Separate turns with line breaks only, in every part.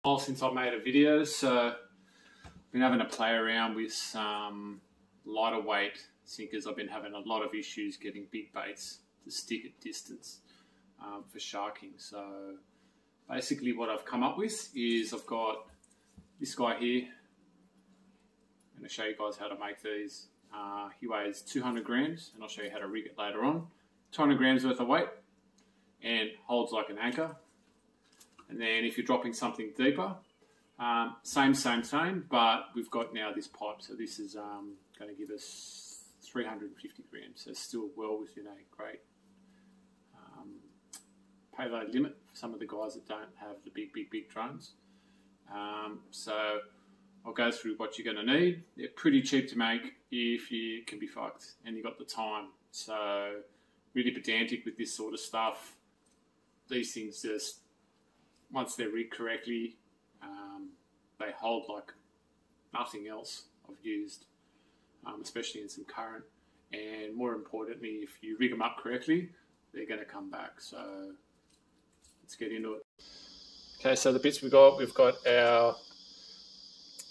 While since I made a video, so I've been having to play around with some lighter weight sinkers. I've been having a lot of issues getting big baits to stick at distance for sharking. So basically what I've come up with is I've got this guy here. I'm going to show you guys how to make these. He weighs 200 grams and I'll show you how to rig it later on. 200 grams worth of weight and holds like an anchor. And then if you're dropping something deeper, same, but we've got now this pipe. So this is going to give us 350 grams. So still well within a great payload limit for some of the guys that don't have the big drones. So I'll go through what you're going to need. They're pretty cheap to make if you can be fucked and you've got the time. So really pedantic with this sort of stuff. These things just, once they're rigged correctly, they hold like nothing else I've used, especially in some current. And more importantly, if you rig them up correctly, they're going to come back. So let's get into it. Okay, so the bits we've got our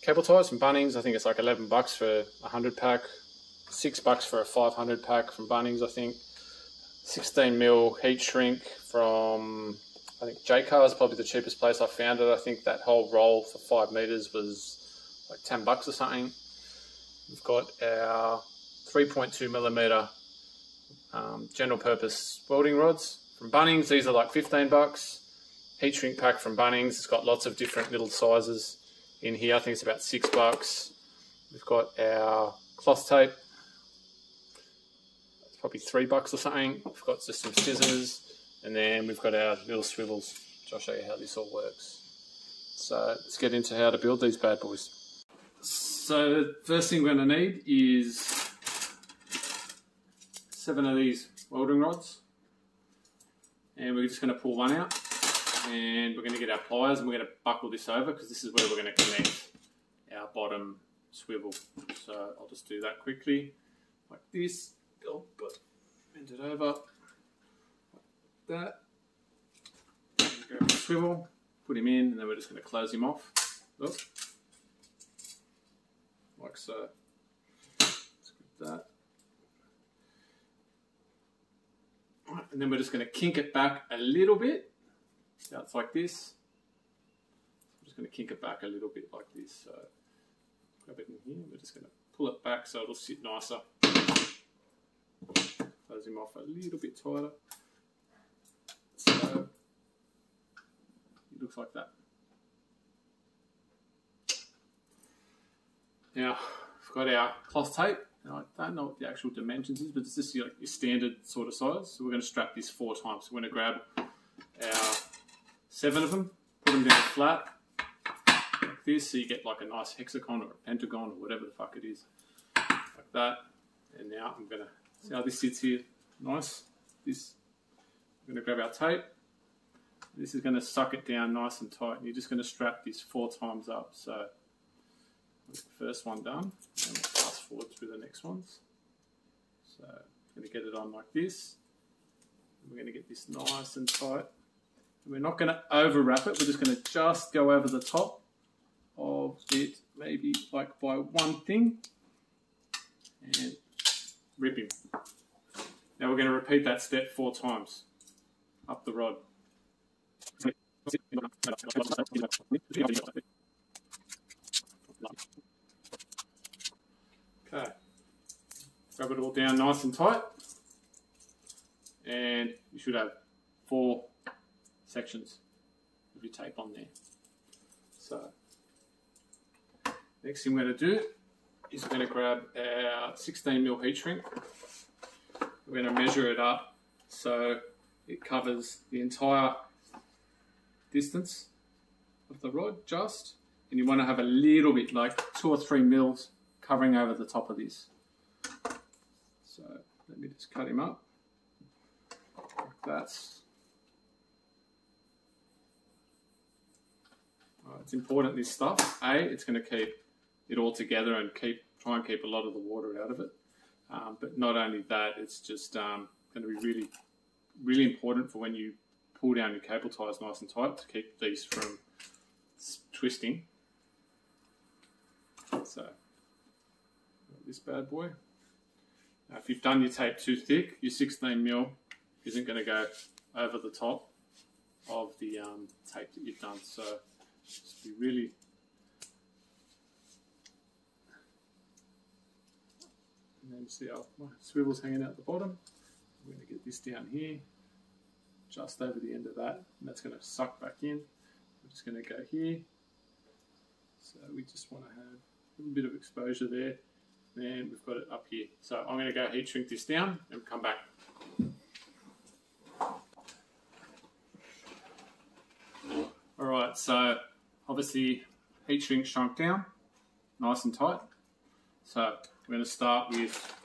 cable ties from Bunnings. I think it's like $11 for a 100 pack, $6 for a 500 pack from Bunnings, I think. 16mm heat shrink from, I think Jaycar is probably the cheapest place I found it. I think that whole roll for 5 meters was like $10 or something. We've got our 3.2mm general purpose welding rods from Bunnings. These are like $15. Heat shrink pack from Bunnings. It's got lots of different little sizes in here. I think it's about $6. We've got our cloth tape. It's probably $3 or something. We've got just some scissors. And then we've got our little swivels, which I'll show you how this all works. So let's get into how to build these bad boys. So the first thing we're going to need is 7 of these welding rods. And we're just going to pull one out. And we're going to get our pliers and we're going to buckle this over because this is where we're going to connect our bottom swivel. So I'll just do that quickly, like this. Bend it over. That, grab the swivel, put him in, and then we're just going to close him off. Look, like so. Let's grab that. Right, and then we're just going to kink it back a little bit. So it's like this. I'm just going to kink it back a little bit like this. So grab it in here. We're just going to pull it back so it'll sit nicer. Close him off a little bit tighter. So it looks like that. Now we've got our cloth tape. Now, I don't know what the actual dimensions is, but it's just like your standard sort of size. So we're going to strap this 4 times. So we're going to grab our 7 of them, put them down flat like this, so you get like a nice hexagon or a pentagon or whatever the fuck it is, like that. And now I'm going to see how this sits here. Nice. I'm going to grab our tape. This is going to suck it down nice and tight. And you're just going to strap this 4 times up. So the first one done, and we'll fast forward through the next ones. So I'm going to get it on like this. We're going to get this nice and tight. And we're not going to over wrap it. We're just going to just go over the top of it, maybe like by one thing, and rip him. Now we're going to repeat that step 4 times up the rod. Okay, grab it all down nice and tight, and you should have 4 sections of your tape on there. So next thing we're going to do is we're going to grab our 16mm heat shrink. We're going to measure it up so it covers the entire distance of the rod just, and you want to have a little bit, like 2 or 3 mils covering over the top of this. So let me just cut him up like that. It's important, this stuff. It's going to keep it all together and try and keep a lot of the water out of it. But not only that, it's just going to be really important for when you pull down your cable ties nice and tight to keep these from twisting. So this bad boy. Now, if you've done your tape too thick, your 16mm isn't going to go over the top of the tape that you've done. So just be really and then see how my swivel's hanging out the bottom. We're going to get this down here, just over the end of that, and that's going to suck back in. We're just going to go here. So we just want to have a little bit of exposure there. Then we've got it up here. So I'm going to go heat shrink this down and come back. Alright, so obviously heat shrink shrunk down, nice and tight. So we're going to start with,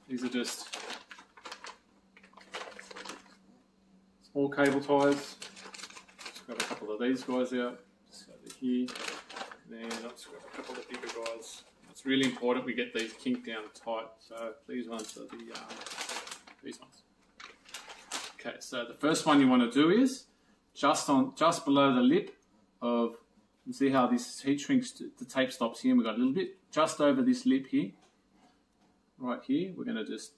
these are just small cable ties. Just grab a couple of these guys out, just over here. And then I'll just grab a couple of bigger guys. It's really important we get these kinked down tight. So these ones are these ones. Okay, so the first one you want to do is just below the lip of, you see how this heat shrinks, the tape stops here, and we've got a little bit just over this lip here, right here. We're going to just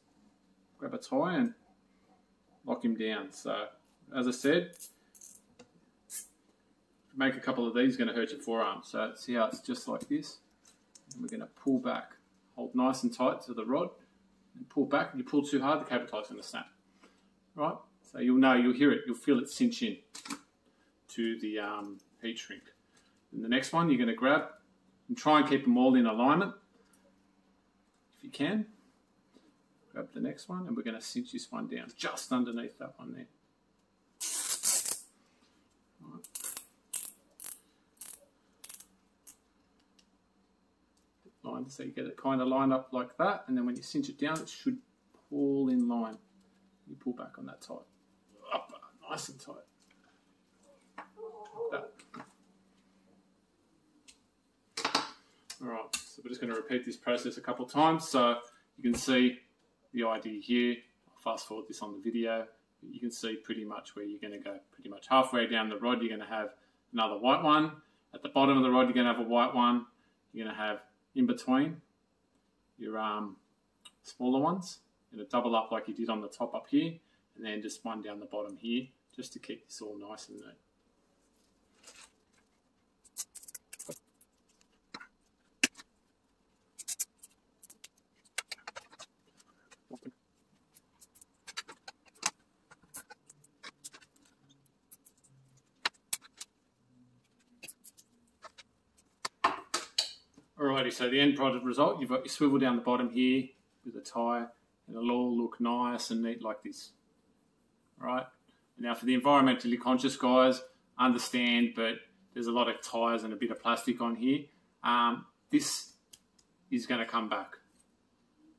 grab a tie and lock him down. So as I said, make a couple of these, going to hurt your forearm. So see how it's just like this, and we're going to pull back, hold nice and tight to the rod, and pull back. If you pull too hard, the cable tie's going to snap. Right? So you'll know, you'll hear it, you'll feel it cinch in to the heat shrink. And the next one, you're going to grab and try and keep them all in alignment if you can. Grab the next one, and we're going to cinch this one down just underneath that one there. Right. Line, so you get it kind of lined up like that, and then when you cinch it down, it should pull in line. You pull back on that tight. Up, nice and tight. Like that. Alright, so we're just going to repeat this process a couple of times. So you can see the idea here. I'll fast forward this on the video. You can see pretty much where you're going to go. Pretty much halfway down the rod, you're going to have another white one. At the bottom of the rod, you're going to have a white one. You're going to have in between your smaller ones. You're going to double up like you did on the top up here, and then just one down the bottom here, just to keep this all nice and neat. Alrighty, so the end product result, you've got your swivel down the bottom here with a tie, and it'll all look nice and neat like this. Alright, now for the environmentally conscious guys, understand, but there's a lot of ties and a bit of plastic on here. This is going to come back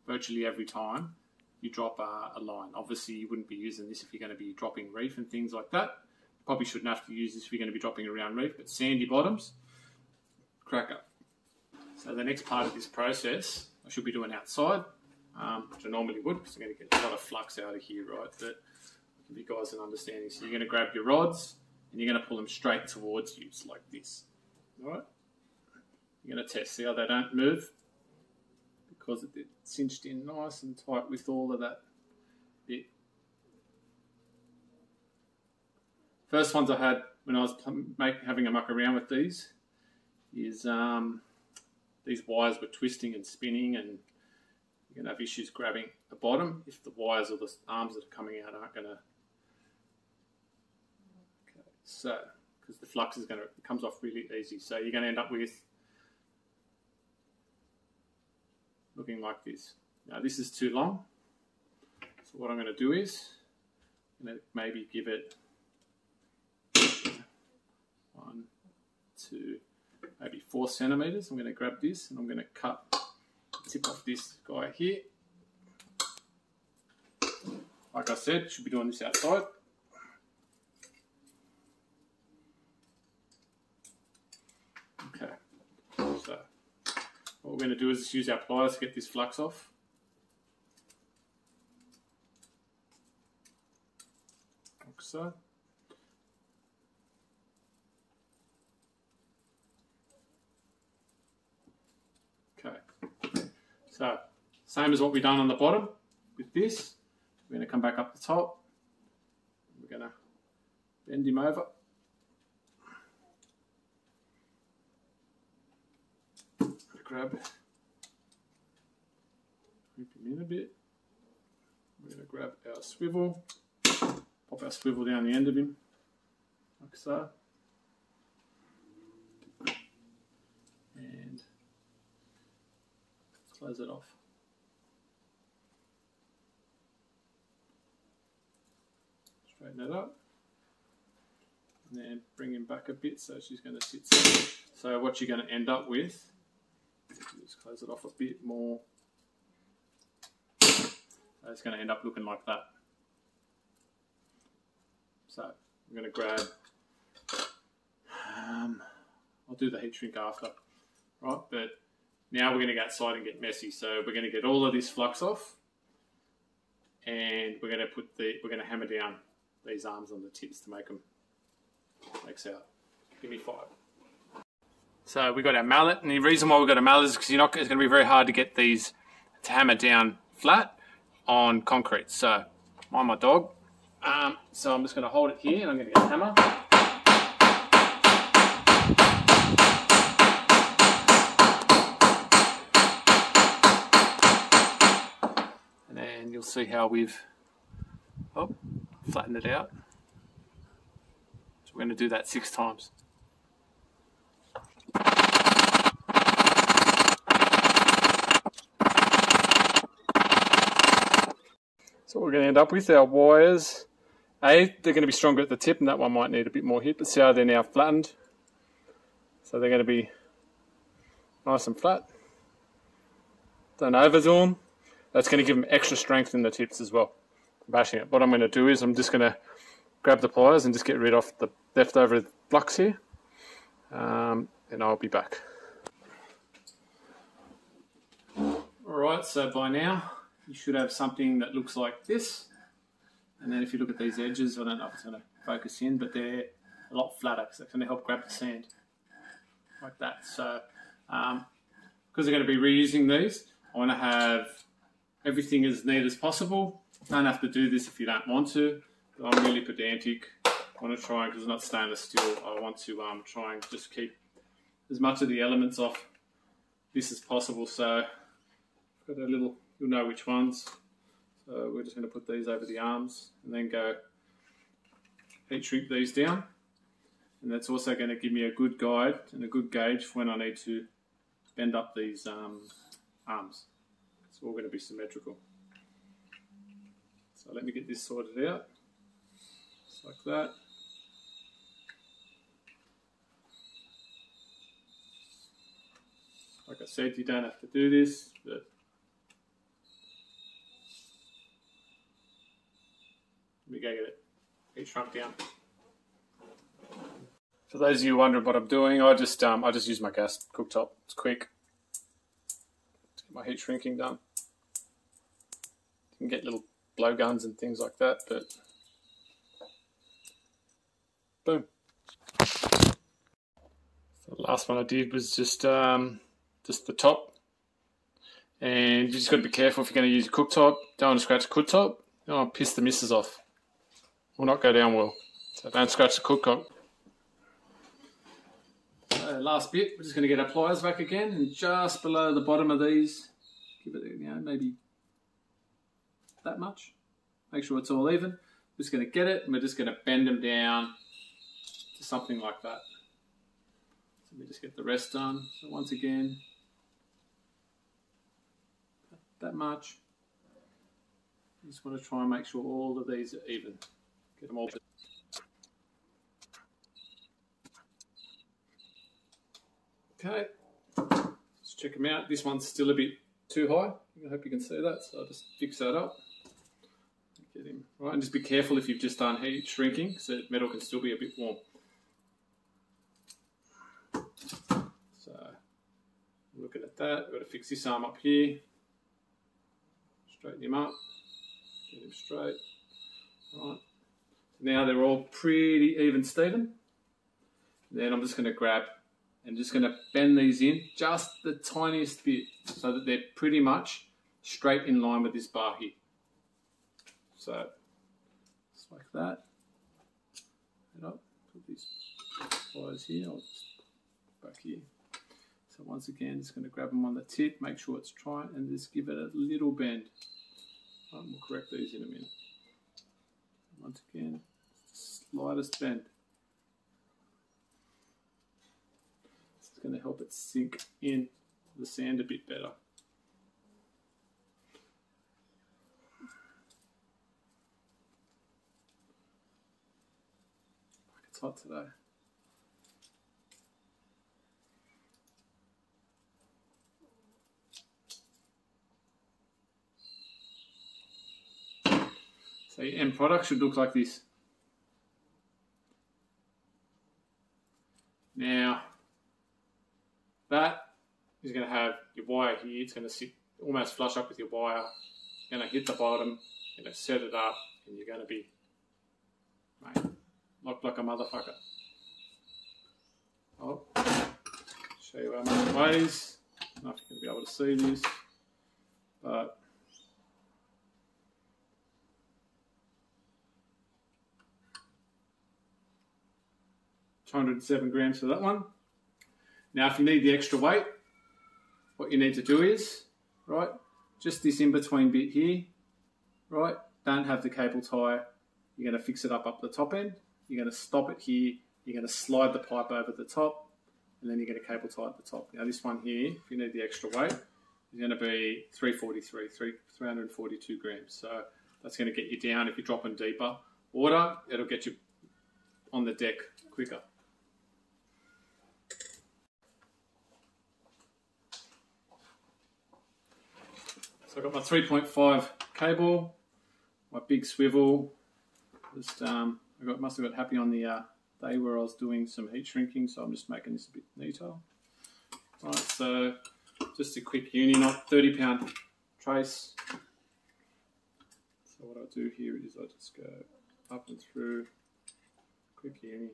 virtually every time you drop a line. Obviously, you wouldn't be using this if you're going to be dropping reef and things like that. You probably shouldn't have to use this if you're going to be dropping around reef, but sandy bottoms, cracker. So the next part of this process, I should be doing outside, which I normally would, because I'm going to get a lot of flux out of here, right? But give you guys an understanding. So you're going to grab your rods, and you're going to pull them straight towards you, it's like this. All right? You're going to test, see how they don't move, because it's cinched in nice and tight with all of that bit. First ones I had when I was having a muck around with these is these wires were twisting and spinning, and you're going to have issues grabbing the bottom if the wires or the arms that are coming out aren't going to. Okay, so because the flux is going to comes off really easy, so you're going to end up with looking like this. Now this is too long, so what I'm going to do is I'm going to maybe give it 1, 2, maybe 4 centimeters. I'm going to grab this and I'm going to cut the tip off this guy here. Like I said, should be doing this outside. Okay, so what we're going to do is just use our pliers to get this flux off. Like so. Okay, so same as what we've done on the bottom with this. We're going to come back up the top. We're going to bend him over. Grab, whip him in a bit. We're going to grab our swivel, pop our swivel down the end of him, like so. And close it off. Straighten it up. And then bring him back a bit so she's going to sit. So what you're going to end up with, just close it off a bit more. So it's going to end up looking like that. So I'm going to grab, I'll do the heat shrink after, right? But now we're going to go outside and get messy. So we're going to get all of this flux off, and we're going to hammer down these arms on the tips to make them max out. Give me 5. So we got our mallet, and the reason why we got a mallet is because it's going to be very hard to get these to hammer down flat on concrete. So mind my dog. So I'm just going to hold it here, and I'm going to get a hammer. And then you'll see how we've flattened it out. So we're going to do that 6 times. So what we're going to end up with, our wires, they're going to be stronger at the tip, and that one might need a bit more hit, but see how they're now flattened. So they're going to be nice and flat. Don't overdo them. That's going to give them extra strength in the tips as well. Bashing it. What I'm going to do is I'm just going to grab the pliers and just get rid of the leftover flux here. And I'll be back. Alright, so by now you should have something that looks like this. And then if you look at these edges, I don't know if it's going to focus in, but they're a lot flatter because it's going to help grab the sand like that. So because they're going to be reusing these, I want to have everything as neat as possible. You don't have to do this if you don't want to, but I'm really pedantic. I want to try, because it's not stainless steel, I want to try and just keep as much of the elements off this as possible. So I've got a little, you'll know which ones. So we're just going to put these over the arms and then go heat shrink these down. And that's also going to give me a good guide and a good gauge for when I need to bend up these arms. It's all going to be symmetrical. So let me get this sorted out. Just like that. Like I said, you don't have to do this, but let me go get it heat shrunk down. For those of you wondering what I'm doing, I just use my gas cooktop. It's quick. Let's get my heat shrinking done. You can get little blowguns and things like that, but boom. So the last one I did was just the top, and you just got to be careful if you're going to use a cooktop. Don't want to scratch the cooktop. You don't want to piss the missus off. Will not go down well. So don't scratch the cooktop. Last bit, we're just going to get our pliers back again, and just below the bottom of these, give it, maybe that much. Make sure it's all even. We're just going to get it, and we're just going to bend them down to something like that. So let me just get the rest done. So once again, that much. You just want to try and make sure all of these are even. Get them all. Okay, let's check them out. This one's still a bit too high. I hope you can see that, so I'll just fix that up. Get him right, and just be careful if you've just done heat shrinking, so the metal can still be a bit warm. So, looking at that, we've got to fix this arm up here. Straighten him up, get him straight. Right, now they're all pretty even, Stephen. Then I'm just going to grab and just going to bend these in just the tiniest bit so that they're pretty much straight in line with this bar here. So just like that. And I'll put these pliers here. I'll just back here. So once again, just going to grab them on the tip, make sure it's tight, and just give it a little bend. We'll correct these in a minute. Once again, slightest bend. It's going to help it sink in the sand a bit better. It's hot today. So your end product should look like this. Now, that is going to have your wire here. It's going to sit almost flush up with your wire. You're going to hit the bottom, you're going to set it up, and you're going to be, mate, locked like a motherfucker. I'll show you how much it weighs. I don't know if you're going to be able to see this, but $207 grams for that one. Now, if you need the extra weight, what you need to do is, right, just this in-between bit here, right, don't have the cable tie. You're going to fix it up the top end. You're going to stop it here. You're going to slide the pipe over the top, and then you're going to cable tie at the top. Now, this one here, if you need the extra weight, is going to be 342 grams. So that's going to get you down if you're dropping deeper water. It'll get you on the deck quicker. So I've got my 3.5 cable, my big swivel. Just must have got happy on the day where I was doing some heat shrinking, so I'm just making this a bit neater. Right, so just a quick uni knot, 30-pound trace. So what I do here is I just go up and through, quick uni.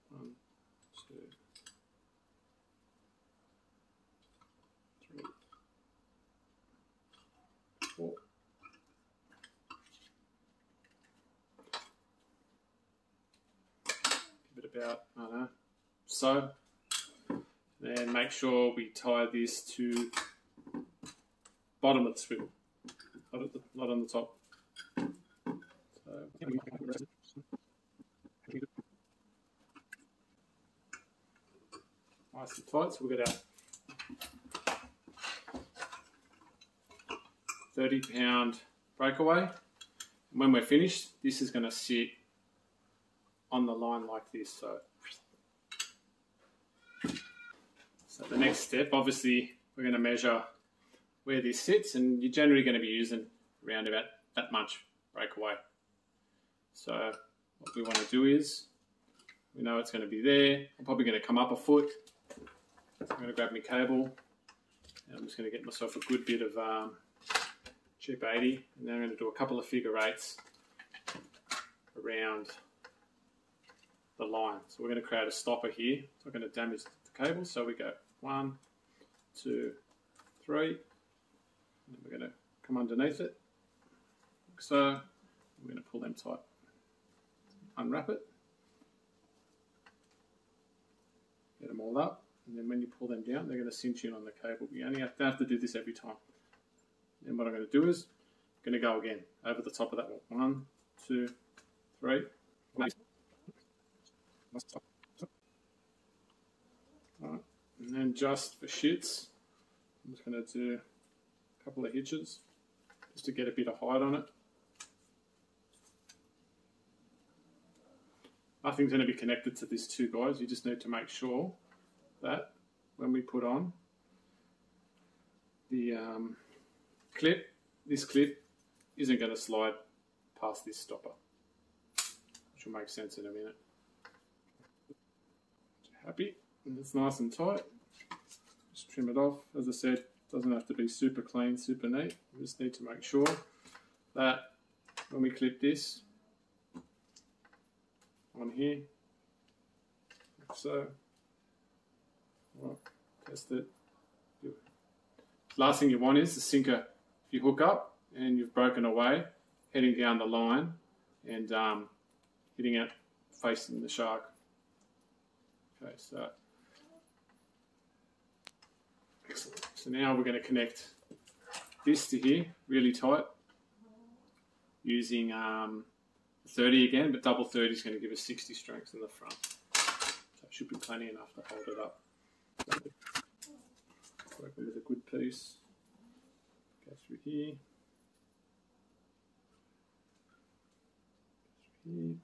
1, 2, 3, 4. Give it about, I don't know, so. Then make sure we tie this to bottom of the swivel, not on the top. So, nice and tight, so we've got our 30-pound breakaway. And when we're finished, this is going to sit on the line like this. So the next step, obviously, we're going to measure where this sits, and you're generally going to be using around about that much breakaway. So what we want to do is, we know it's going to be there. I'm probably going to come up a foot. I'm going to grab my cable, and I'm just going to get myself a good bit of chip 80, and then I'm going to do a couple of figure eights around the line. So we're going to create a stopper here. It's not going to damage the cable, so we go 1, 2, 3, and then we're going to come underneath it, like so. We're going to pull them tight, unwrap it, get them all up, and then when you pull them down, they're going to cinch in on the cable. You only have to do this every time. Then what I'm going to do is, I'm going to go again over the top of that one. 1, 2, 3. Right. And then just for shits, I'm just going to do a couple of hitches just to get a bit of height on it. Nothing's going to be connected to this too, guys. You just need to make sure that when we put on the clip, this clip isn't going to slide past this stopper, which will make sense in a minute. Happy, and it's nice and tight. Just trim it off. As I said, it doesn't have to be super clean, super neat. We just need to make sure that when we clip this on here, like so, Right, test it. Last thing you want is the sinker, if you hook up and you've broken away, heading down the line and hitting it facing the shark. Okay, so excellent. So now we're going to connect this to here really tight using 30 again, but double 30 is going to give us 60 strength in the front. So it should be plenty enough to hold it up. So working with a good piece. Go through here. Go through here.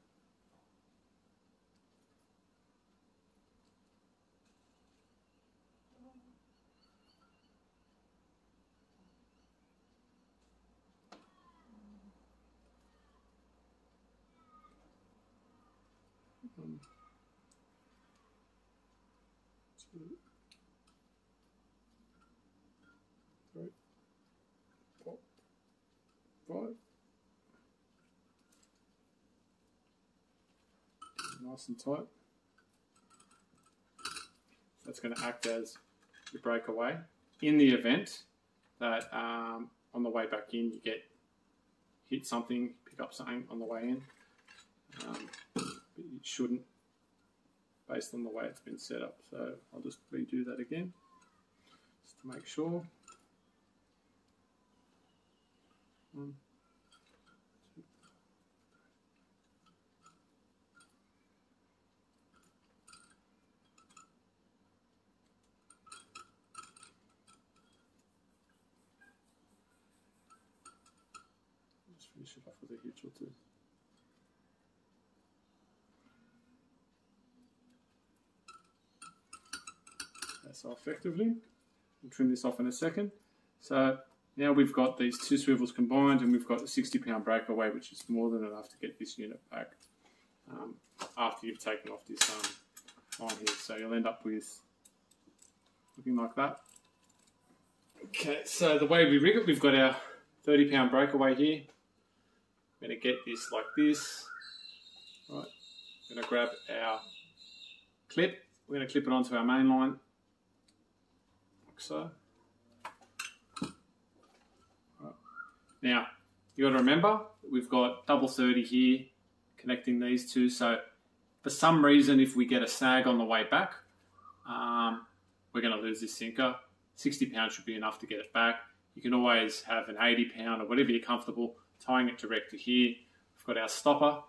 Two, 3, 4, 5. Nice and tight. That's going to act as your breakaway. In the event that on the way back in you hit something, pick up something on the way in, but you shouldn't, based on the way it's been set up. So I'll just redo that again, just to make sure. 1, 2. Just finish it off with a hitch or two. So effectively, we'll trim this off in a second. So now we've got these two swivels combined and we've got a 60-pound breakaway, which is more than enough to get this unit back after you've taken off this line here. So you'll end up with looking like that. Okay, so the way we rig it, we've got our 30-pound breakaway here. We're going to get this like this. Right. We're going to grab our clip. We're going to clip it onto our main line. So, right. Now you got to remember we've got double 30 here connecting these two. So for some reason, if we get a snag on the way back, we're going to lose this sinker. 60 pounds should be enough to get it back. You can always have an 80 pound or whatever you're comfortable tying it direct to here. We've got our stopper,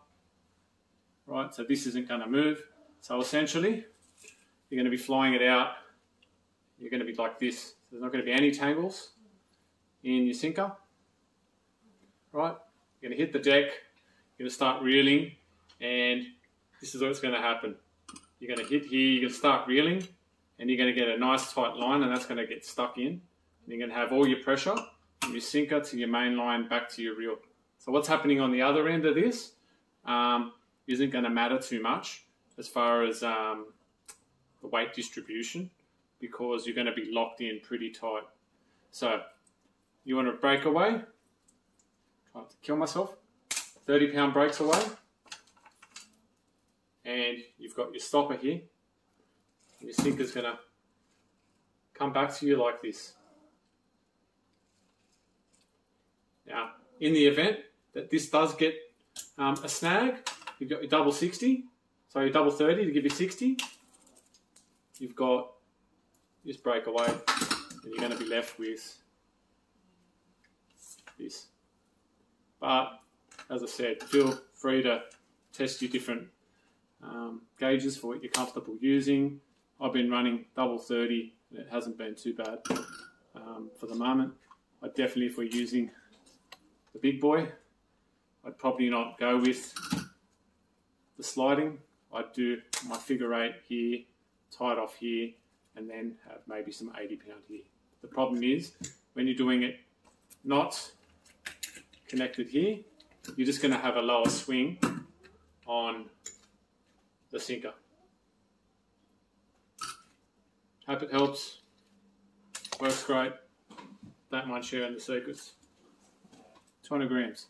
right? So this isn't going to move. So essentially, you're going to be flying it out. You're going to be like this. There's not going to be any tangles in your sinker, right? You're going to hit the deck. You're going to start reeling, and this is what's going to happen. You're going to hit here. You're going to start reeling, and you're going to get a nice tight line, and that's going to get stuck in. And you're going to have all your pressure from your sinker to your main line back to your reel. So what's happening on the other end of this isn't going to matter too much as far as the weight distribution, because you're going to be locked in pretty tight. So you want to break away, trying to kill myself, 30-pound breaks away, and you've got your stopper here, and your sinker's going to come back to you like this. Now, in the event that this does get a snag, you've got your double 60, so your double 30 to give you 60, you've got this breakaway, and you're going to be left with this. But as I said, feel free to test your different gauges for what you're comfortable using. I've been running double 30 and it hasn't been too bad for the moment. I definitely, if we're using the big boy, I'd probably not go with the sliding. I'd do my figure 8 here, tie it off here, and then have maybe some 80-pound here. The problem is, when you're doing it not connected here, you're just going to have a lower swing on the sinker. Hope it helps. Works great. Don't mind sharing the secrets. 200 grams.